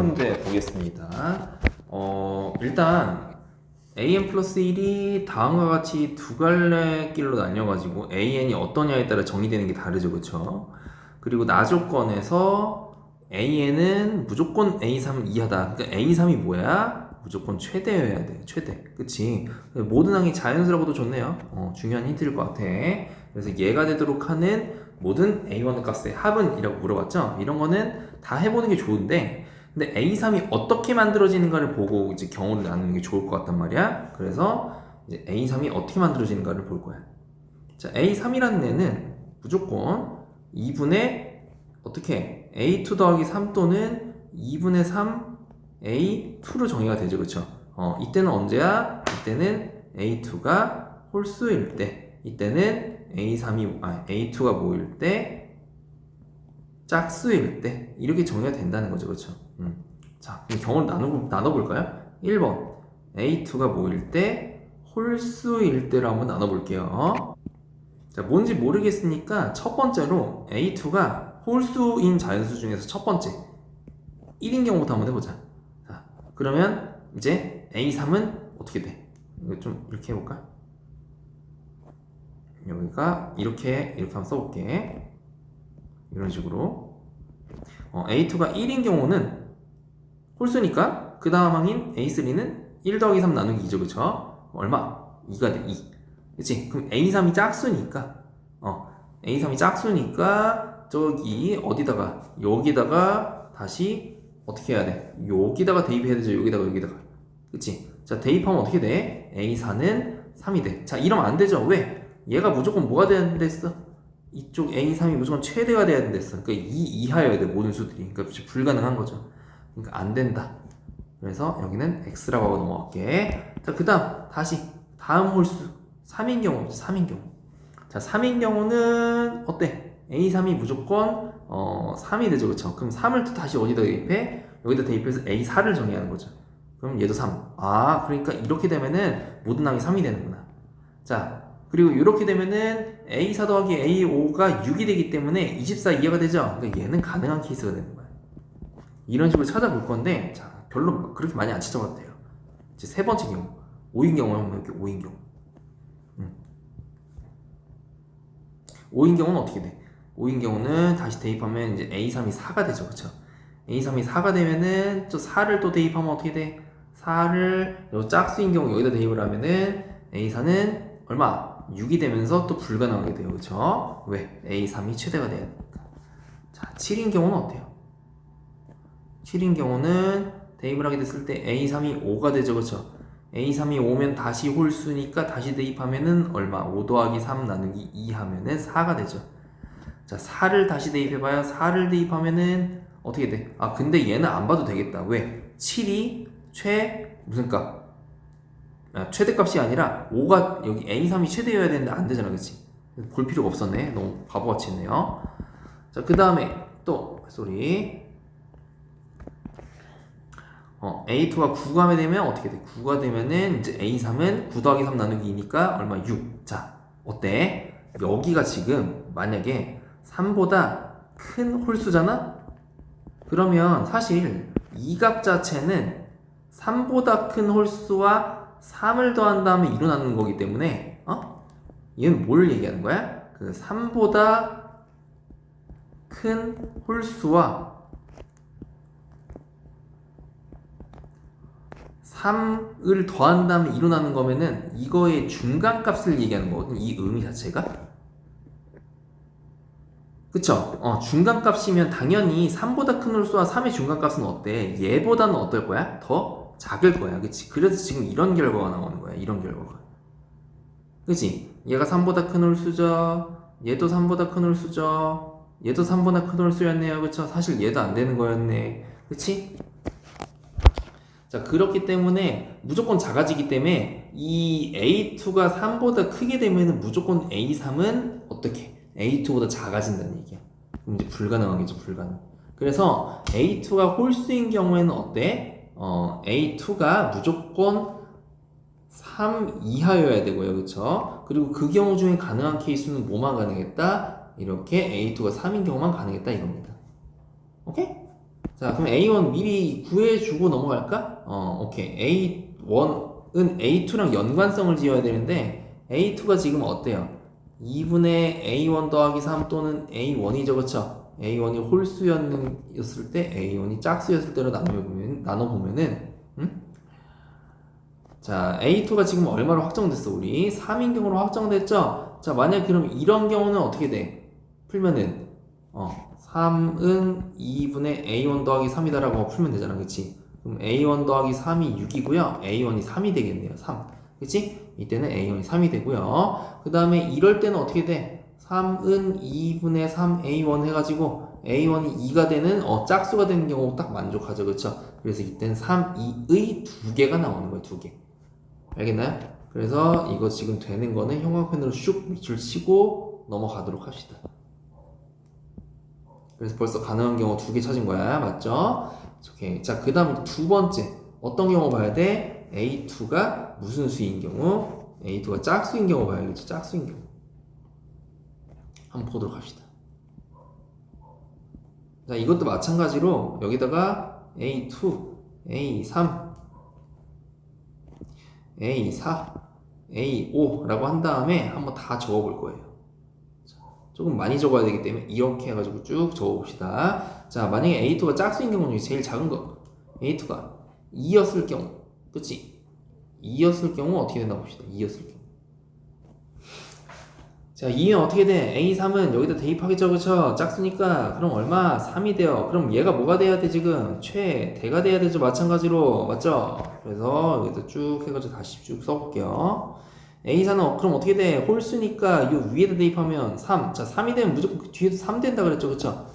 문제 보겠습니다. 일단 an 플러스 1이 다음과 같이 두 갈래 길로 나뉘어가지고 an이 어떠냐에 따라 정의되는 게 다르죠, 그쵸? 그리고 나조건에서 an은 무조건 a3 이하다. 그러니까 a3이 뭐야? 무조건 최대여야 돼, 최대. 그치? 모든 항이 자연수라고도 좋네요. 중요한 힌트일 것 같아. 그래서 얘가 되도록 하는 모든 a1 값의 합은? 이라고 물어봤죠? 이런 거는 다 해보는 게 좋은데, 근데 a3이 어떻게 만들어지는가를 보고 이제 경우를 나누는 게 좋을 것 같단 말이야. 그래서 이제 a3이 어떻게 만들어지는가를 볼 거야. 자, a3이라는 애는 무조건 2분의 어떻게 a2 더하기 3 또는 2분의 3 a2로 정의가 되죠, 그쵸? 이때는 언제야? 이때는 a2가 홀수일 때, 이때는 a2가 뭐일 때? 짝수일 때, 이렇게 정의가 된다는 거죠, 그쵸? 자, 그럼 경우를 나눠볼까요? 1번 a2가 뭐일 때? 홀수일 때로 한번 나눠볼게요. 자, 뭔지 모르겠으니까 첫 번째로 a2가 홀수인 자연수 중에서 첫 번째 1인 경우부터 한번 해보자. 자, 그러면 이제 a3은 어떻게 돼? 이거 좀 이렇게 해볼까? 여기가 이렇게 한번 써볼게. 이런 식으로 a2가 1인 경우는 홀수니까 그 다음 항인 a3는 1 더하기 3 나누기 2죠, 그쵸? 얼마? 2가 돼, 2. 그치? 그럼 a3이 짝수니까 a3이 짝수니까 저기 어디다가 여기다가 다시 어떻게 해야 돼? 여기다가 대입해야 되죠, 여기다가. 그치? 자, 대입하면 어떻게 돼? a4는 3이 돼. 자, 이러면 안 되죠. 왜? 얘가 무조건 뭐가 돼야 된댔어? 이쪽 a3이 무조건 최대가 돼야 된댔어. 그러니까 2 이하여야 돼, 모든 수들이. 그러니까 불가능한 거죠. 그러니까 안 된다. 그래서 여기는 x라고 하고 넘어갈게. 자, 그 다음 홀수 3인 경우. 자, 3인 경우는 어때? a3이 무조건 3이 되죠, 그쵸? 그럼 3을 또 다시 어디다 대입해? 여기다 대입해서 a4를 정의하는 거죠. 그럼 얘도 3. 아, 그러니까 이렇게 되면은 모든 항이 3이 되는구나. 자, 그리고 이렇게 되면은 a4 더하기 a5가 6이 되기 때문에 24 이하가 되죠? 그러니까 얘는 가능한 케이스가 되는 거야. 이런 식으로 찾아볼 건데, 자, 별로 그렇게 많이 안 찾아봐도 돼요. 이제 세 번째 경우, 5인 경우 한번 해볼게요. 5인 경우. 5인 경우는 어떻게 돼? 5인 경우는 다시 대입하면 이제 a3이 4가 되죠, 그쵸? a3이 4가 되면은 또 4를 또 대입하면 어떻게 돼? 4를 요 짝수인 경우 여기다 대입을 하면은 a4는 얼마? 6이 되면서 또 불가능하게 돼요, 그쵸? 왜? a3이 최대가 돼야 되니까. 자, 7인 경우는 어때요? 7인 경우는 대입을 하게 됐을 때 a3이 5가 되죠, 그쵸? a3이 5면 다시 홀수니까 다시 대입하면은 얼마? 5 더하기 3 나누기 2 하면은 4가 되죠. 자, 4를 다시 대입해봐요. 4를 대입하면은 어떻게 돼? 아, 근데 얘는 안 봐도 되겠다. 왜? 7이 무슨 값? 최대값이 아니라 5가 여기 a3이 최대여야 되는데 안 되잖아, 그치? 볼 필요가 없었네. 너무 바보같이 했네요. 자, 그 다음에 또 a2가 9가 되면 어떻게 돼? 9가 되면은 이제 a3은 9 더하기 3 나누기 2니까 얼마? 6. 자, 어때? 여기가 지금 만약에 3보다 큰 홀수잖아? 그러면 사실 이 값 자체는 3보다 큰 홀수와 3을 더한 다음에 일어나는 거기 때문에 얘는 뭘 얘기하는 거야? 그 3보다 큰 홀수와 3을 더한 다음에 일어나는 거면은 이거의 중간값을 얘기하는 거거든, 이 의미 자체가. 그쵸? 중간값이면 당연히 3보다 큰 홀수와 3의 중간값은 어때? 얘보다는 어떨 거야? 더 작을 거야, 그치? 그래서 지금 이런 결과가 나오는 거야, 이런 결과가. 그치? 얘가 3보다 큰 홀수죠? 얘도 3보다 큰 홀수죠? 얘도 3보다 큰 홀수였네요, 그쵸? 사실 얘도 안 되는 거였네, 그치? 자, 그렇기 때문에 무조건 작아지기 때문에 이 A2가 3보다 크게 되면은 무조건 A3은 어떻게? A2보다 작아진다는 얘기야. 그럼 이제 불가능하겠죠, 불가능. 그래서 A2가 홀수인 경우에는 어때? A2가 무조건 3 이하여야 되고요, 그쵸? 그리고 그 경우 중에 가능한 케이스는 뭐만 가능했다? 이렇게 A2가 3인 경우만 가능했다 이겁니다. 오케이? 자, 그럼 A1 미리 구해주고 넘어갈까? 오케이. A1은 A2랑 연관성을 지어야 되는데 A2가 지금 어때요? 2분의 A1 더하기 3 또는 A1이죠, 그쵸? A1이 홀수였을 때 A1이 짝수였을 때로 나눠보면은 자, A2가 지금 얼마로 확정됐어? 우리 3인 경우로 확정됐죠? 자, 만약 그럼 이런 경우는 어떻게 돼? 풀면은 3은 2분의 A1 더하기 3이다라고 풀면 되잖아, 그치? 그럼 A1 더하기 3이 6이고요 A1이 3이 되겠네요, 3. 그치? 이때는 A1이 3이 되고요. 그 다음에 이럴 때는 어떻게 돼? 3은 2분의 3 A1 해가지고 A1이 2가 되는 짝수가 되는 경우 딱 만족하죠, 그쵸? 그래서 이때는 3, 2의 두 개가 나오는 거예요, 두 개. 알겠나요? 그래서 이거 지금 되는 거는 형광펜으로 슉 밑줄 치고 넘어가도록 합시다. 그래서 벌써 가능한 경우 두 개 찾은 거야, 맞죠? 오케이. 자, 그 다음 두 번째 어떤 경우 봐야 돼? A2가 무슨 수인 경우? A2가 짝수인 경우 봐야겠죠. 짝수인 경우 한번 보도록 합시다. 자, 이것도 마찬가지로 여기다가 A2, A3, A4, A5라고 한 다음에 한번 다 적어볼 거예요. 조금 많이 적어야 되기 때문에 이렇게 해가지고 쭉 적어봅시다. 자, 만약에 A2가 짝수인 경우 중에 제일 작은 거 A2가 2였을 경우, 그치? 2였을 경우 어떻게 된다 봅시다. 2였을 경우. 자, 2는 어떻게 돼? A3은 여기다 대입하겠죠, 그쵸? 짝수니까 그럼 얼마? 3이 돼요. 그럼 얘가 뭐가 돼야 돼 지금? 최대가 돼야 되죠, 마찬가지로. 맞죠? 그래서 여기다 쭉 해가지고 다시 쭉 써볼게요. A4는 그럼 어떻게 돼? 홀수니까 이 위에다 대입하면 3. 자, 3이 되면 무조건 그 뒤에도 3 된다 그랬죠, 그쵸?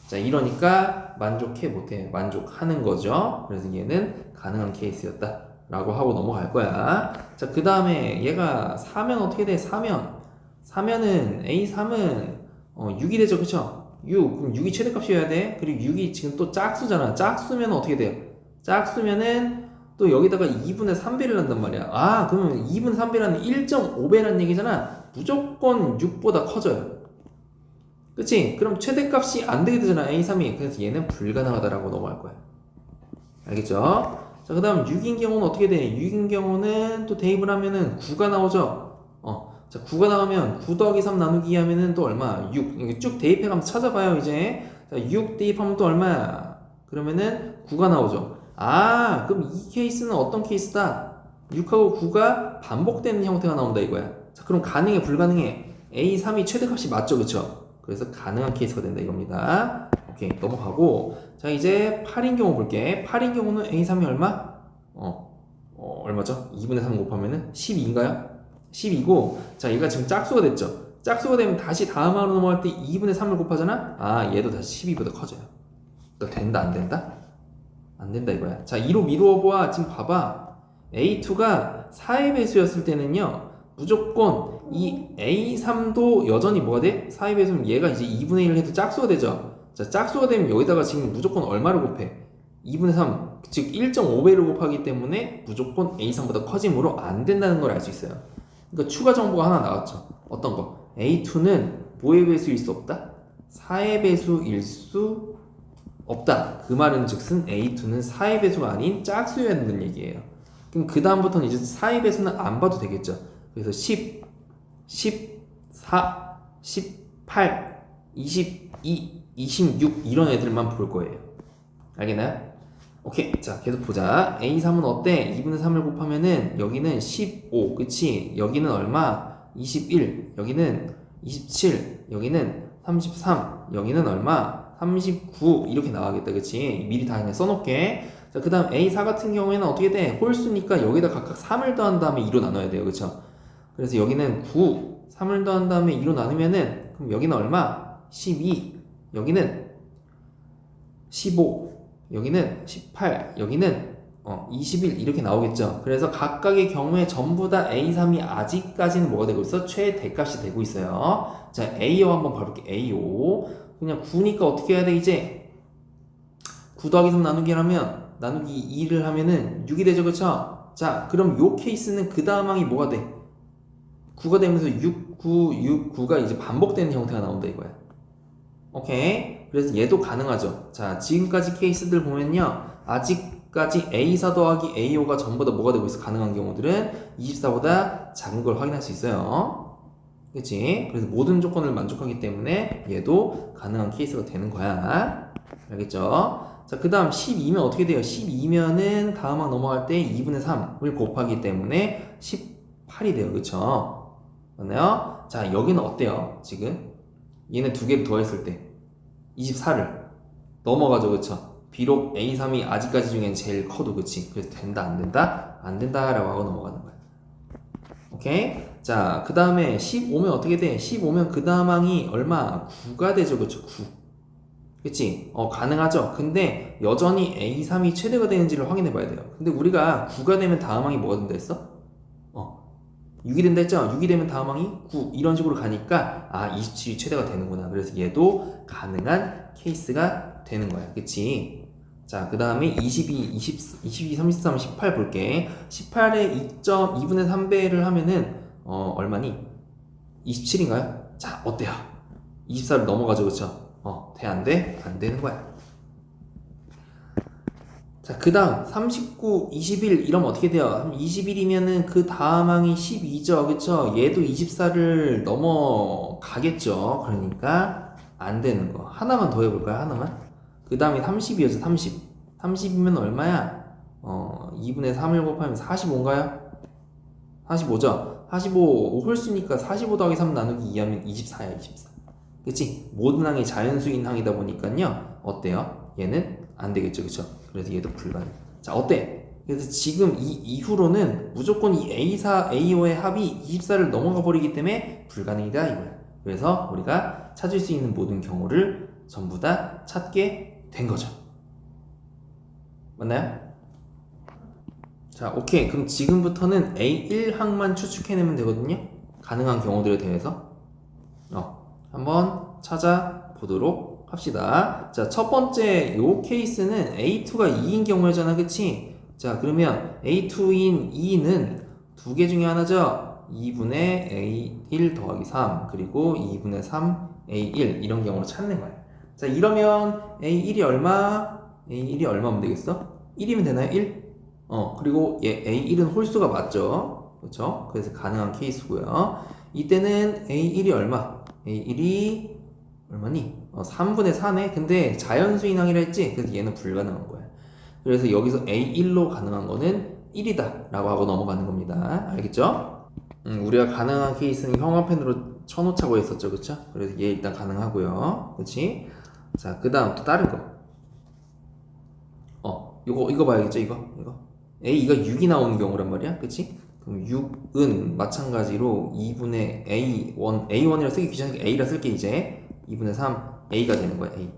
자, 이러니까 만족해 못해? 만족하는 거죠. 그래서 얘는 가능한 케이스였다 라고 하고 넘어갈 거야. 자, 그 다음에 얘가 4면 어떻게 돼? 4면은 A3은 6이 되죠, 그쵸? 6. 그럼 6이 최대값이어야 돼. 그리고 6이 지금 또 짝수잖아. 짝수면 어떻게 돼요? 짝수면은 또 여기다가 2분의 3배를 한단 말이야. 아, 그러면 2분의 3배라는 1.5배라는 얘기잖아. 무조건 6보다 커져요. 그치? 그럼 최대값이 안 되게 되잖아, A3이. 그래서 얘는 불가능하다라고 넘어갈 거야. 알겠죠? 자, 그 다음 6인 경우는 어떻게 돼? 6인 경우는 또 대입을 하면은 9가 나오죠? 자, 9가 나오면 9 더하기 3 나누기 하면은 또 얼마? 6. 이렇게 쭉 대입해가면서 찾아봐요, 이제. 자, 6 대입하면 또 얼마야? 그러면은 9가 나오죠. 아, 그럼 이 케이스는 어떤 케이스다? 6하고 9가 반복되는 형태가 나온다 이거야. 자, 그럼 가능해, 불가능해? A3이 최대값이 맞죠, 그쵸? 그래서 가능한 케이스가 된다 이겁니다. 오케이, 넘어가고. 자, 이제 8인 경우 볼게. 8인 경우는 A3이 얼마? 얼마죠? 2분의 3 곱하면은 12인가요? 12고, 자, 얘가 지금 짝수가 됐죠? 짝수가 되면 다시 다음 하로 넘어갈 때 2분의 3을 곱하잖아? 아, 얘도 다시 12보다 커져요. 또 된다, 안 된다? 안 된다 이거야. 자, 2로 미루어보아. 지금 봐봐. A2가 4의 배수였을 때는요, 무조건 이 A3도 여전히 뭐가 돼? 4의 배수면 얘가 이제 2분의 1을 해도 짝수가 되죠? 자, 짝수가 되면 여기다가 지금 무조건 얼마를 곱해? 2분의 3, 즉 1.5배를 곱하기 때문에 무조건 A3보다 커지므로 안 된다는 걸 알 수 있어요. 그러니까 추가 정보가 하나 나왔죠. 어떤 거? A2는 뭐의 배수일 수 없다? 4의 배수일 수 없다. 그 말은 즉슨 A2는 4의 배수가 아닌 짝수여야 된다는 얘기예요. 그럼 그 다음부터는 이제 4의 배수는 안 봐도 되겠죠. 그래서 10, 14, 18, 22, 26 이런 애들만 볼 거예요. 알겠나요? 오케이. 자, 계속 보자. A3은 어때? 2분의 3을 곱하면은 여기는 15, 그치? 여기는 얼마? 21, 여기는 27, 여기는 33, 여기는 얼마? 39 이렇게 나가겠다, 그치? 미리 다 그냥 써놓게. 자, 그 다음 A4 같은 경우에는 어떻게 돼? 홀수니까 여기다 각각 3을 더한 다음에 2로 나눠야 돼요, 그쵸? 그래서 여기는 9, 3을 더한 다음에 2로 나누면은 그럼 여기는 얼마? 12, 여기는 15, 여기는 18, 여기는 21 이렇게 나오겠죠. 그래서 각각의 경우에 전부 다 A3이 아직까지는 뭐가 되고 있어? 최대값이 되고 있어요. 자, A5 한번 봐볼게. A5 그냥 9니까 어떻게 해야 돼 이제? 9 더하기 3 나누기 하면 나누기 2를 하면은 6이 되죠, 그쵸? 자, 그럼 요 케이스는 그 다음 항이 뭐가 돼? 9가 되면서 6, 9, 6, 9가 이제 반복되는 형태가 나온다 이거야. 오케이. 그래서 얘도 가능하죠. 자, 지금까지 케이스들 보면요. 아직까지 A4 더하기 A5가 전부 다 뭐가 되고 있어? 가능한 경우들은 24보다 작은 걸 확인할 수 있어요. 그치? 그래서 모든 조건을 만족하기 때문에 얘도 가능한 케이스가 되는 거야. 알겠죠? 자, 그 다음 12면 어떻게 돼요? 12면은 다음 항 넘어갈 때 2분의 3을 곱하기 때문에 18이 돼요. 그쵸? 맞나요? 자, 여기는 어때요? 지금? 얘는 두 개를 더했을 때 24를 넘어가죠. 그쵸? 비록 A3이 아직까지 중엔 제일 커도 그치? 그래서 된다 안 된다? 안 된다 라고 하고 넘어가는 거야. 오케이? 자, 그 다음에 15면 어떻게 돼? 15면 그 다음 항이 얼마? 9가 되죠. 그쵸? 9. 그치? 가능하죠? 근데 여전히 A3이 최대가 되는지를 확인해 봐야 돼요. 근데 우리가 9가 되면 다음 항이 뭐가 된다 했어? 6이 된다 했죠? 6이 되면 다음 항이 9 이런 식으로 가니까 27이 최대가 되는구나. 그래서 얘도 가능한 케이스가 되는 거야. 그치? 자, 그 다음에 22, 33, 18 볼게. 18에 2.2분의 3배를 하면은 얼마니? 27인가요? 자, 어때요? 24를 넘어가죠. 그쵸? 돼? 안 돼? 안 되는 거야. 자, 그 다음 39, 21 이러면 어떻게 돼요? 21이면은 그 다음 항이 12죠. 그쵸? 얘도 24를 넘어가겠죠. 그러니까 안 되는 거. 하나만 더 해볼까요? 하나만. 그 다음이 30이었죠. 30. 30이면 얼마야? 2분의 3을 곱하면 45인가요? 45죠? 45 홀수니까 45 더하기 3 나누기 2하면 24야. 24. 그치? 모든 항이 자연수인 항이다 보니까요. 어때요? 얘는 안 되겠죠. 그쵸? 그래서 얘도 불가능. 자, 어때? 그래서 지금 이 이후로는 무조건 이 A4, A5의 합이 24를 넘어가 버리기 때문에 불가능이다 이거야. 그래서 우리가 찾을 수 있는 모든 경우를 전부 다 찾게 된 거죠. 맞나요? 자, 오케이. 그럼 지금부터는 A1항만 추측해내면 되거든요. 가능한 경우들에 대해서 한번 찾아보도록 합시다. 자, 첫 번째 요 케이스는 A2가 2인 경우잖아. 그치? 자, 그러면 A2인 2는 두 개 중에 하나죠. 2분의 A1 더하기 3 그리고 2분의 3 A1 이런 경우로 찾는 거야. 자, 이러면 A1이 얼마? A1이 얼마면 되겠어? 1이면 되나요? 1? 그리고 얘 A1은 홀수가 맞죠? 그렇죠? 그래서 가능한 케이스고요. 이때는 A1이 얼마? A1이 얼마니? 3분의 4네? 근데 자연수인항이라 했지? 그래서 얘는 불가능한 거야. 그래서 여기서 A1로 가능한 거는 1이다 라고 하고 넘어가는 겁니다. 알겠죠? 우리가 가능한 케이스는 형광펜으로 쳐놓자고 했었죠. 그쵸? 그래서 얘 일단 가능하고요. 그치? 자, 그 다음 또 다른 거. 이거 봐야겠죠? 이거? A가 6이 나오는 경우란 말이야. 그치? 그럼 6은 마찬가지로 2분의 A1이라 쓰기 귀찮으니까 A라 쓸게 이제 2분의 3 A가 되는 거야. A.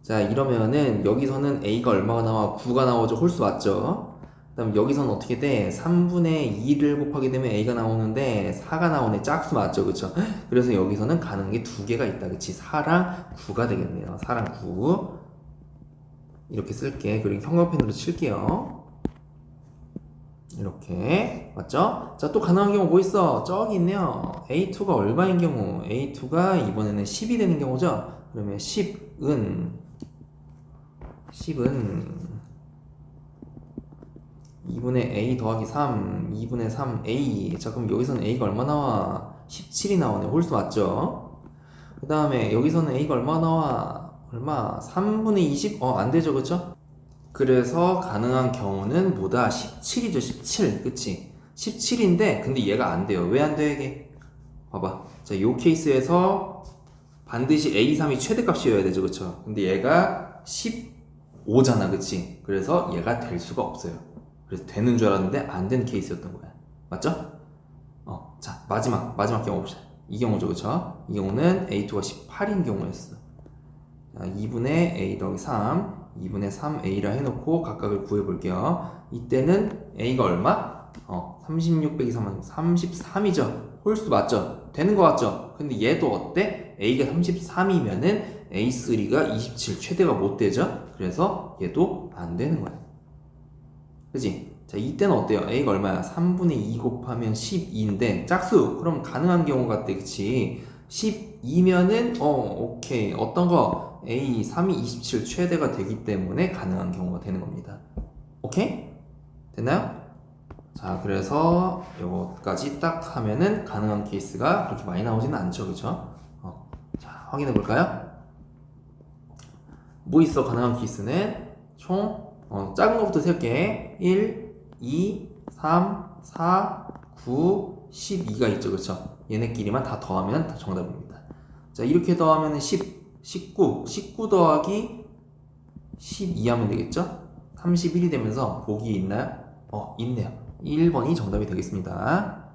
자, 이러면은 여기서는 A가 얼마가 나와? 9가 나오죠. 홀수 맞죠? 그 다음 여기서는 어떻게 돼? 3분의 2를 곱하게 되면 A가 나오는데 4가 나오네. 짝수 맞죠? 그쵸? 그래서 여기서는 가능한 게 두 개가 있다. 그치? 4랑 9가 되겠네요. 4랑 9 이렇게 쓸게. 그리고 형광펜으로 칠게요. 이렇게 맞죠? 자, 또 가능한 경우 뭐 있어? 저기 있네요. A2가 얼마인 경우? A2가 이번에는 10이 되는 경우죠? 그러면 10은 2분의 A 더하기 3 2분의 3A. 자, 그럼 여기서는 A가 얼마 나와? 17이 나오네. 홀수 맞죠? 그 다음에 여기서는 A가 얼마 나와? 얼마? 3분의 20? 안 되죠. 그쵸? 그래서 가능한 경우는 뭐다? 17이죠. 17. 그치? 17인데 근데 얘가 안 돼요. 왜 안 돼? 이게 봐봐. 자, 요 케이스에서 반드시 A3이 최대값이어야 되죠. 그쵸? 근데 얘가 15잖아. 그치? 그래서 얘가 될 수가 없어요. 그래서 되는 줄 알았는데 안 된 케이스였던 거야. 맞죠? 자, 마지막 경우 봅시다. 이 경우죠. 그쵸? 이 경우는 A2가 18인 경우였어. 자, 2분의 A 더하기 3 2분의 3A라 해놓고 각각을 구해볼게요. 이때는 A가 얼마? 36 빼기 3은 33이죠. 홀수 맞죠? 되는 거 같죠? 근데 얘도 어때? A가 33이면은 A3가 27 최대가 못 되죠? 그래서 얘도 안 되는 거야. 그치? 자, 이때는 어때요? A가 얼마야? 3분의 2 곱하면 12인데 짝수! 그럼 가능한 경우 같대. 그치? 10 12면은 오케이. 어떤 거? A 3이 27 최대가 되기 때문에 가능한 경우가 되는 겁니다. 오케이? 됐나요? 자, 그래서 요거까지 딱 하면은 가능한 케이스가 그렇게 많이 나오지는 않죠. 그쵸? 자, 확인해 볼까요? 뭐 있어? 가능한 케이스는 총 작은 것부터 세울게. 1, 2, 3, 4, 9, 12가 있죠. 그쵸? 얘네끼리만 다 더하면 다 정답입니다. 자, 이렇게 더하면 10, 19 더하기 12 하면 되겠죠? 31이 되면서 보기 있나요? 있네요. 1번이 정답이 되겠습니다.